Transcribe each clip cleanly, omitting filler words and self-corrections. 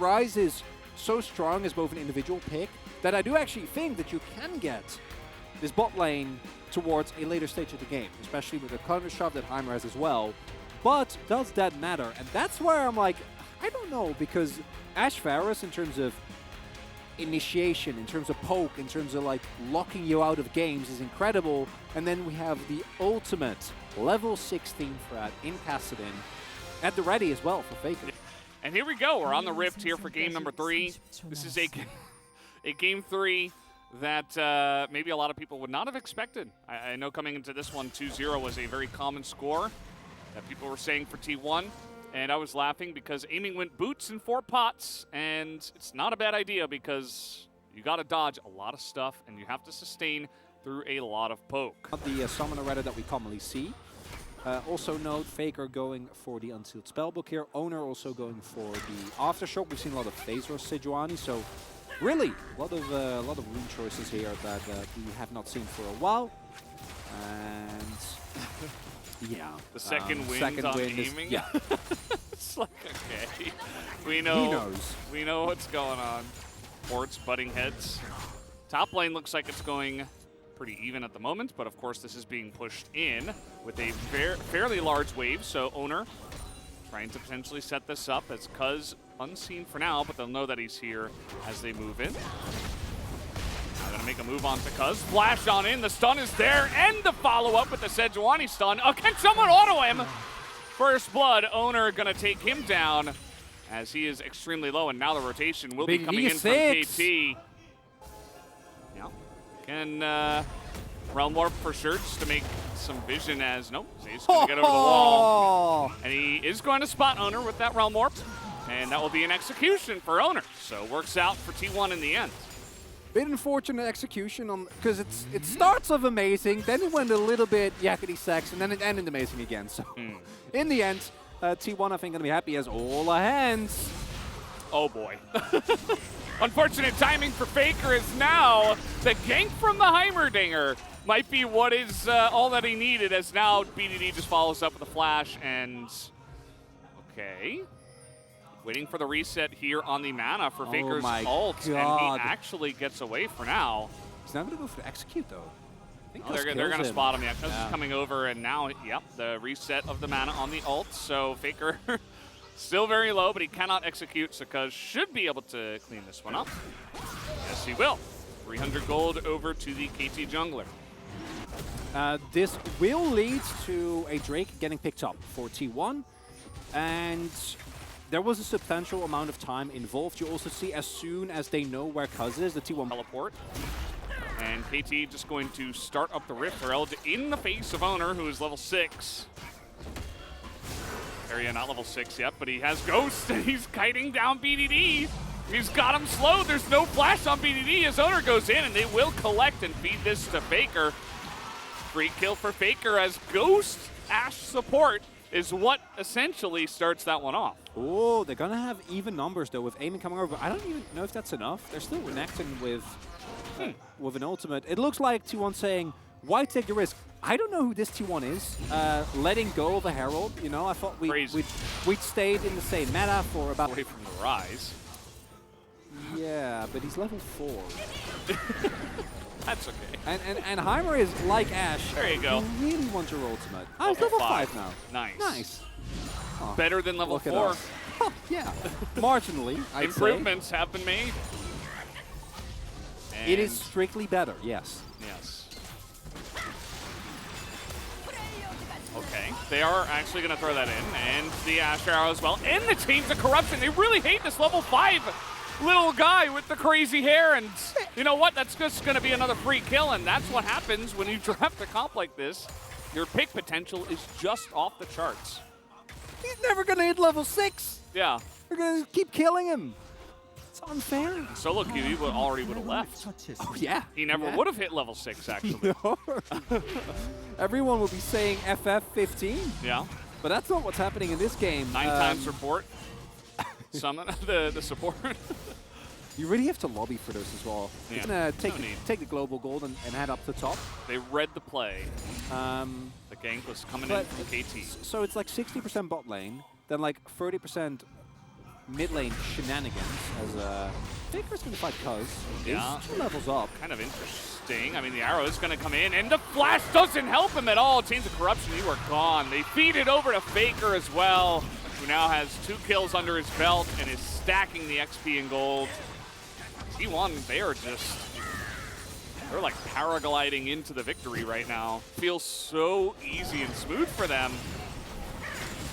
Ryze is so strong as both an individual pick that I do actually think that you can get this bot lane towards a later stage of the game, especially with the counter shove that Heimer has as well. But does that matter? And that's where I'm like, I don't know, because Ashe Varus, in terms of initiation, in terms of poke, in terms of like locking you out of games, is incredible. And then we have the ultimate level 16 threat in Kassadin at the ready as well for FAKER. And here we go. We're on the Rift here for game number 3. This is a game 3 that maybe a lot of people would not have expected. I know coming into this one, 2-0 was a very common score that people were saying for T1. And I was laughing because aiming went boots in 4 pots. And it's not a bad idea because you got to dodge a lot of stuff and you have to sustain through a lot of poke. The summoner retta that we commonly see. Also note FAKER going for the Unsealed Spellbook here. Owner also going for the Aftershock. We've seen a lot of Phase Rush Sejuani, so really a lot of rune choices here that we have not seen for a while. And yeah, the second wind on aiming. Yeah, it's like okay, we know. He knows. We know what's going on. Ports butting heads. Top lane looks like it's going pretty even at the moment, but of course this is being pushed in with a fairly large wave, so Owner trying to potentially set this up as Cuz unseen for now, but they'll know that he's here as they move in. They're gonna make a move onto Cuz. Flash on in, the stun is there, and the follow-up with the Sejuani stun. Oh, can someone auto him? First blood, Owner gonna take him down as he is extremely low, and now the rotation will be coming in from KT. And Realm Warp for sure, just to make some vision as, nope, he's going to get over the wall. And he is going to spot Owner with that Realm Warp, and that will be an execution for Owner. So works out for T1 in the end. Bit unfortunate execution, because it starts off amazing, then it went a little bit yakety sax, and then it ended amazing again. So in the end, T1 I think going to be happy as all the hands. Oh boy. Unfortunate timing for FAKER is now the gank from the Heimerdinger might be what is all that he needed, as now BDD just follows up with a flash and okay. Waiting for the reset here on the mana for FAKER's ult, and he actually gets away for now. He's not going to go for the execute though. Oh, they're going to spot him, yeah. Cuz is coming over, and now, yep, the reset of the mana on the ult, so FAKER still very low, but he cannot execute, so Cuz should be able to clean this one up. Yes, he will. 300 gold over to the KT jungler. This will lead to a Drake getting picked up for T1, and there was a substantial amount of time involved. You also see as soon as they know where Cuz is, the T1 teleport. And KT just going to start up the Rift Herald in the face of Owner, who is level 6. Area not level 6 yet, but he has Ghost, and he's kiting down BDD. He's got him slow. There's no flash on BDD. His Owner goes in, and they will collect and feed this to FAKER. Free kill for FAKER as Ghost Ashe support is what essentially starts that one off. Oh, they're going to have even numbers, though, with aiming coming over. I don't even know if that's enough. They're still connecting with an ultimate. It looks like T1 saying, why take the risk? I don't know who this T1 is. Letting go of the Herald, you know, I thought we'd stayed in the same meta for about... Away from the Rise. Yeah, but he's level 4. That's okay. And Heimer is like Ashe. There you go. You really want your ultimate. Oh, he's level 5 now. Nice. Nice. Oh, better than level 4. Oh, yeah, marginally. Improvements have been made. It is strictly better, yes. Yes. Okay, they are actually going to throw that in, and the Ashe Arrow as well, and the Chains of Corruption. They really hate this level 5 little guy with the crazy hair, and you know what? That's just going to be another free kill, and that's what happens when you draft a comp like this. Your pick potential is just off the charts. He's never going to hit level 6. Yeah. We're going to keep killing him. It's unfair. Solo QB already would have left. Oh, yeah. He never would have hit level 6, actually. Everyone will be saying FF15. Yeah. But that's not what's happening in this game. 9 times support. Summon the support. You really have to lobby for those as well. Yeah. You're going to take the global gold and head up the top. They read the play. The gank was coming in from KT. So it's like 60% bot lane, then like 30% mid lane shenanigans as Faker's going to fight Cuz. Yeah. He's 2 levels up. Kind of interesting. I mean, the arrow is going to come in, and the flash doesn't help him at all. Chains of Corruption, you are gone. They feed it over to Faker as well, who now has 2 kills under his belt and is stacking the XP and gold. T1, they're like paragliding into the victory right now. Feels so easy and smooth for them.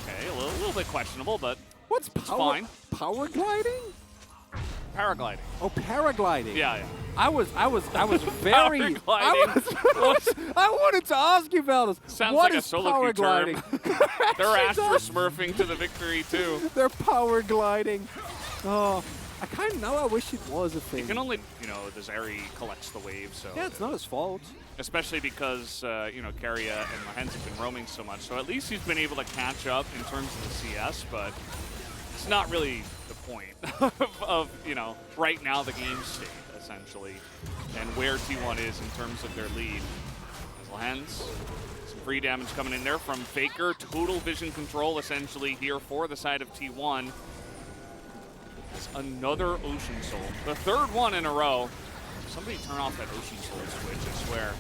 Okay, a little bit questionable, but What's fine. Power gliding? Paragliding. Oh, paragliding. Yeah. I was very. Paragliding. I wanted to ask you about this. Sounds what like is a solo power queue term. gliding? They're Astra smurfing to the victory too. They're power gliding. Oh, I kind of know. I wish it was a thing. You can only, the Zeri collects the wave, so. Yeah, it's not his fault. Especially because, Keria and Mahens have been roaming so much. So at least he's been able to catch up in terms of the CS, but it's not really the point of, right now the game state, essentially, and where T1 is in terms of their lead. Mahens, some free damage coming in there from Faker. Total vision control, essentially, here for the side of T1. It's another Ocean Soul. The 3rd one in a row. Somebody turn off that Ocean Soul switch, I swear.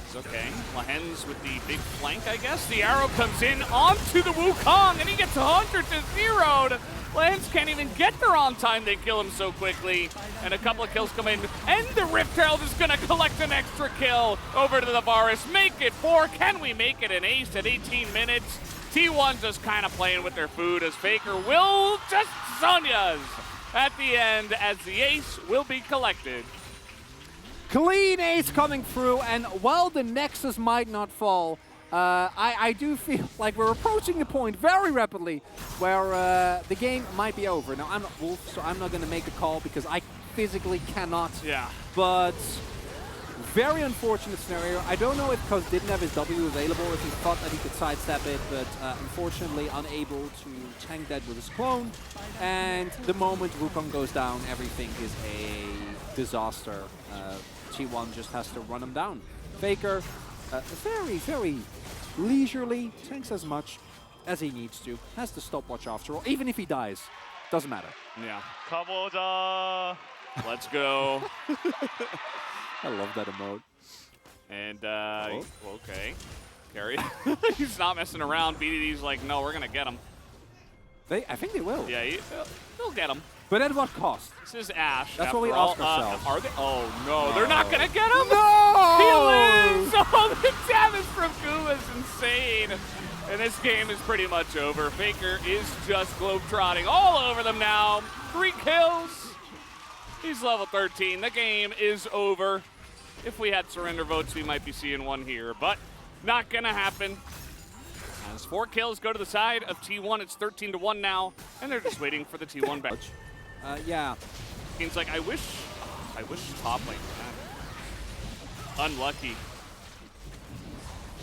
It's okay. Mahens with the big flank, I guess. The arrow comes in onto the Wukong, and he gets 100 to 0'd. Mahens can't even get there on time. They kill him so quickly. And a couple of kills come in. And the Rift Herald is going to collect an extra kill over to the Varus. Make it 4. Can we make it an ace at 18 minutes? T1 just kind of playing with their food as Faker will just Sonya's at the end as the ace will be collected. Clean ace coming through, and while the Nexus might not fall, I do feel like we're approaching the point very rapidly where the game might be over. Now, I'm not Wolf, so I'm not going to make a call because I physically cannot. Yeah. But very unfortunate scenario. I don't know if Cuz didn't have his W available, if he thought that he could sidestep it, but unfortunately unable to tank that with his clone. And the moment Wukong goes down, everything is a disaster. T1 just has to run him down. Faker, very, very leisurely, tanks as much as he needs to. Has the stopwatch after all. Even if he dies, doesn't matter. Yeah. 가보자. Let's go. I love that emote. And, okay. Carry. He's not messing around. BDD's like, no, we're going to get him. I think they will. Yeah, they'll get him. But at what cost? This is Ash. That's what we ask ourselves. Are they? Oh, no. They're not going to get him? No! He lives! Oh, the damage from Kuma is insane. And this game is pretty much over. Faker is just globetrotting all over them now. 3 kills. He's level 13. The game is over. If we had surrender votes, we might be seeing one here, but not going to happen. As 4 kills go to the side of T1, it's 13-1 now, and they're just waiting for the T1 back. Yeah. Seems like I wish top lane. Unlucky.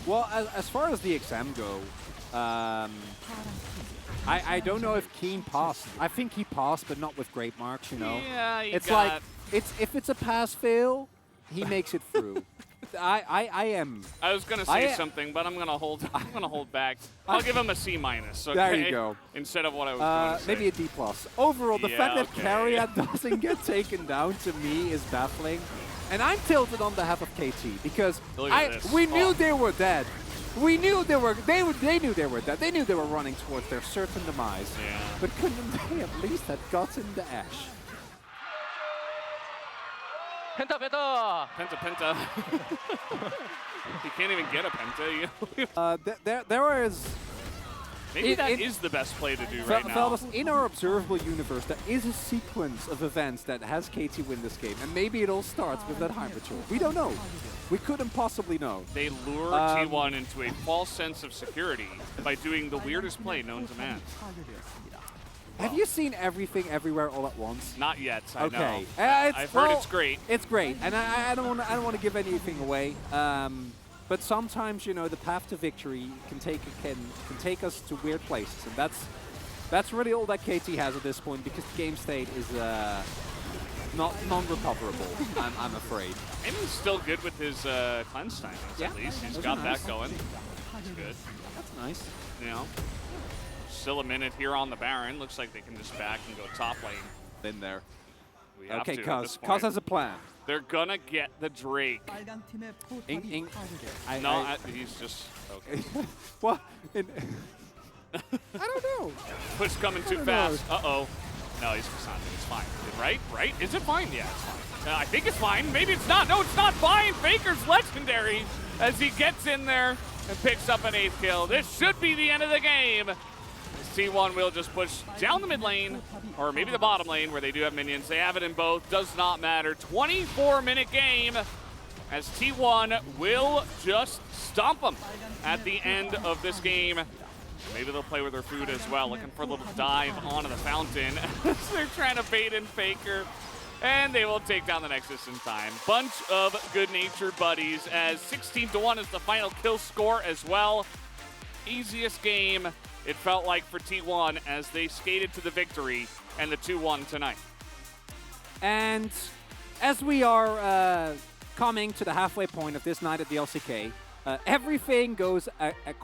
Well, as far as the exam go, I don't know if Keen passed. I think he passed, but not with great marks, you know. Yeah, it's like if it's a pass-fail, he makes it through. I was gonna say something, but I'm gonna hold back. I'll give him a C-. Okay? There you go. Instead of what I was going to say. Maybe a D+. Overall, the fact that Keria doesn't get taken down to me is baffling, and I'm tilted on behalf of KT because we knew they were dead. We knew they knew they were dead. They knew they were running towards their certain demise. Yeah. But couldn't they at least have gotten the Ash? 펜타. Penta. You can't even get a Penta. There is... Maybe that is the best play to do right now. Fellas, in our observable universe, there is a sequence of events that has KT win this game, and maybe it all starts with that Hybrid tour. We don't know. We couldn't possibly know. They lure T1 into a false sense of security by doing the weirdest play known to man. Have you seen Everything Everywhere All at Once? Not yet. I know. Okay. I've heard it's great. It's great, and I don't want to give anything away. But sometimes, you know, the path to victory can take us to weird places, and that's really all that KT has at this point because the game state is non-recoverable. I'm afraid. And he's still good with his cleanse timings. At least he's got that going. That's good. That's nice. You know. Still a minute here on the Baron. Looks like they can just back and go top lane. In there. We have Okay, to at Cuz. this Cuz point. has a plan. They're gonna get the Drake. He's just okay. What? I don't know. Push coming too fast. Uh-oh. No, he's just not. It's fine. Right? Right? Is it fine? Yeah, it's fine. I think it's fine. Maybe it's not. No, it's not fine. Faker's legendary as he gets in there and picks up an 8th kill. This should be the end of the game. T1 will just push down the mid lane, or maybe the bottom lane where they do have minions. They have it in both. Does not matter. 24-minute game as T1 will just stomp them at the end of this game. Maybe they'll play with their food as well, looking for a little dive onto the fountain. They're trying to bait in Faker, and they will take down the Nexus in time. Bunch of good-natured buddies as 16-1 is the final kill score as well. Easiest game it felt like for T1 as they skated to the victory and the 2-1 tonight. And as we are coming to the halfway point of this night at the LCK, everything goes according